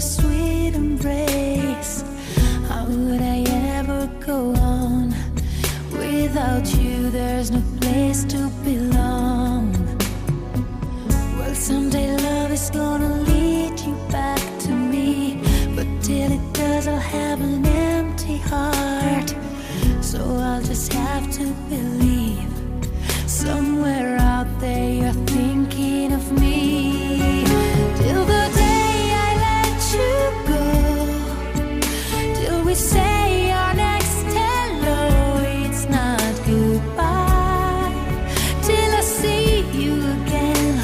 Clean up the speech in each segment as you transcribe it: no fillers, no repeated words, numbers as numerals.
sweet embrace. How would I ever go on? Without you, there's no place to belong. Well, someday love is gonna lead you back to me, but till it does, I'll have an empty heart. So I'll just have to believe somewhere out there you're thinking of me. Till the day I let you go, till we say our next hello, it's not goodbye. Till I see you again,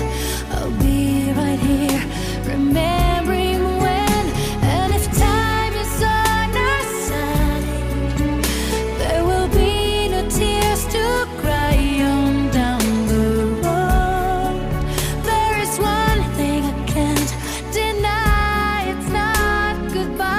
I'll be right here, remembering when. And if time is on our side, there will be no tears to cry on down the road. There is one thing I can't deny, it's not goodbye.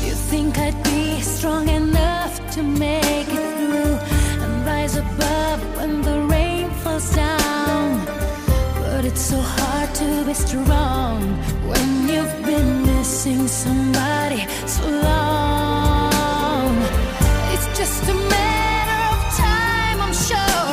You think I'd be strong enough to make it through and rise above when the rain falls down, but it's so hard to be strong when you've been missing somebody so long. It's just a matter of time, I'm sure.